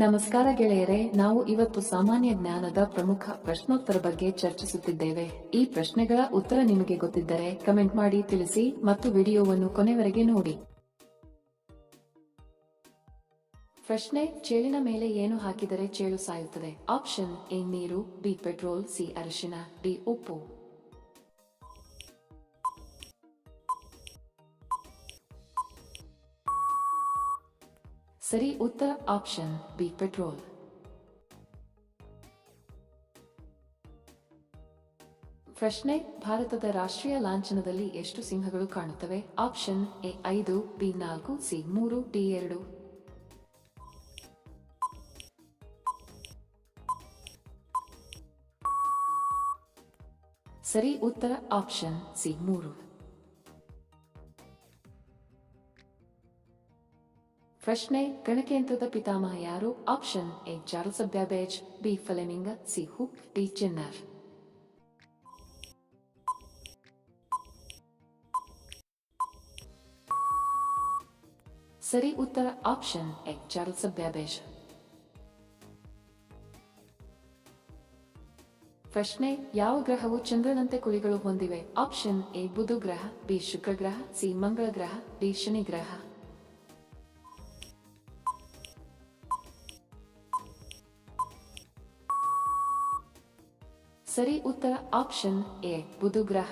ನಮಸ್ಕಾರ ಗೆಳೆಯರೆ, ನಾವು ಇವತ್ತು ಸಾಮಾನ್ಯ ಜ್ಞಾನದ ಪ್ರಮುಖ ಪ್ರಶ್ನೋತ್ತರ ಬಗ್ಗೆ ಚರ್ಚಿಸುತ್ತಿದ್ದೇವೆ. ಈ ಪ್ರಶ್ನೆಗಳ ಉತ್ತರ ನಿಮಗೆ ಗೊತ್ತಿದ್ದರೆ ಕಮೆಂಟ್ ಮಾಡಿ ತಿಳಿಸಿ ಮತ್ತು ವಿಡಿಯೋವನ್ನು ಕೊನೆವರೆಗೆ ನೋಡಿ. ಪ್ರಶ್ನೆ: ಚೇಳಿನ ಮೇಲೆ ಏನು ಹಾಕಿದರೆ ಚೇಳು ಸಾಯುತ್ತದೆ? ಆಪ್ಷನ್ ಎ ನೀರು, ಬಿ ಪೆಟ್ರೋಲ್, ಸಿ ಅರಿಶಿನ, ಡಿ ಉಪ್ಪು. ಸರಿ ಉತ್ತರ ಆಪ್ಷನ್ ಬಿ ಪೆಟ್ರೋಲ್. ಪ್ರಶ್ನೆ: ಭಾರತದ ರಾಷ್ಟ್ರೀಯ ಲಾಂಛನದಲ್ಲಿ ಎಷ್ಟು ಸಿಂಹಗಳು ಕಾಣುತ್ತವೆ? Option A 5, B 4, C 3, D 2. ಸರಿ ಉತ್ತರ ಆಪ್ಷನ್ ಸಿ 3. ಪ್ರಶ್ನೆ: ಗಣಕಯಂತ್ರದ ಪಿತಾಮಹ ಯಾರು? Option A Charles Babbage, B Fleming, C hook, D Jenner. ಸರಿ ಉತ್ತರ ಆಪ್ಷನ್ ಎ ಚಾರ್ಲ್ಸ್ ಬ್ಯಾಬೇಜ್. ಪ್ರಶ್ನೆ: ಯಾವ ಗ್ರಹವು ಚಂದ್ರನಂತೆ ಕುಳಿಗಳು ಹೊಂದಿವೆ? ಆಪ್ಷನ್ ಎ ಬುಧ ಗ್ರಹ, ಬಿ ಶುಕ್ರ ಗ್ರಹ, ಸಿ ಮಂಗಳ ಗ್ರಹ, ಡಿ ಶನಿ ಗ್ರಹ. ಸರಿ ಉತ್ತರ ಆಪ್ಷನ್ ಎ ಬುಧ ಗ್ರಹ.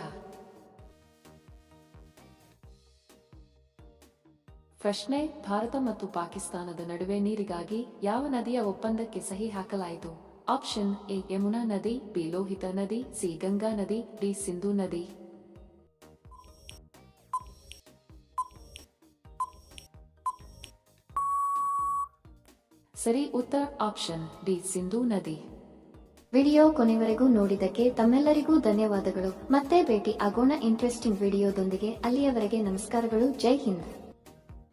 ಪ್ರಶ್ನೆ: ಭಾರತ ಮತ್ತು ಪಾಕಿಸ್ತಾನದ ನಡುವೆ ನೀರಿಗಾಗಿ ಯಾವ ನದಿಯ ಒಪ್ಪಂದಕ್ಕೆ ಸಹಿ ಹಾಕಲಾಯಿತು? ಆಪ್ಷನ್ ಎ ಯಮುನಾ ನದಿ, ಬಿ ಲೋಹಿತ ನದಿ, ಸಿ ಗಂಗಾ ನದಿ, ಡಿ ಸಿಂಧೂ ನದಿ. ಸರಿ ಉತ್ತರ ಆಪ್ಷನ್ ಡಿ ಸಿಂಧೂ ನದಿ. ವಿಡಿಯೋ ಕೊನೆವರೆಗೂ ನೋಡಿದ್ದಕ್ಕೆ ತಮ್ಮೆಲ್ಲರಿಗೂ ಧನ್ಯವಾದಗಳು. ಮತ್ತೆ ಭೇಟಿ ಆಗೋಣ ಇಂಟ್ರೆಸ್ಟಿಂಗ್ ವಿಡಿಯೋದೊಂದಿಗೆ. ಅಲ್ಲಿಯವರೆಗೆ ನಮಸ್ಕಾರಗಳು. ಜೈ ಹಿಂದ್.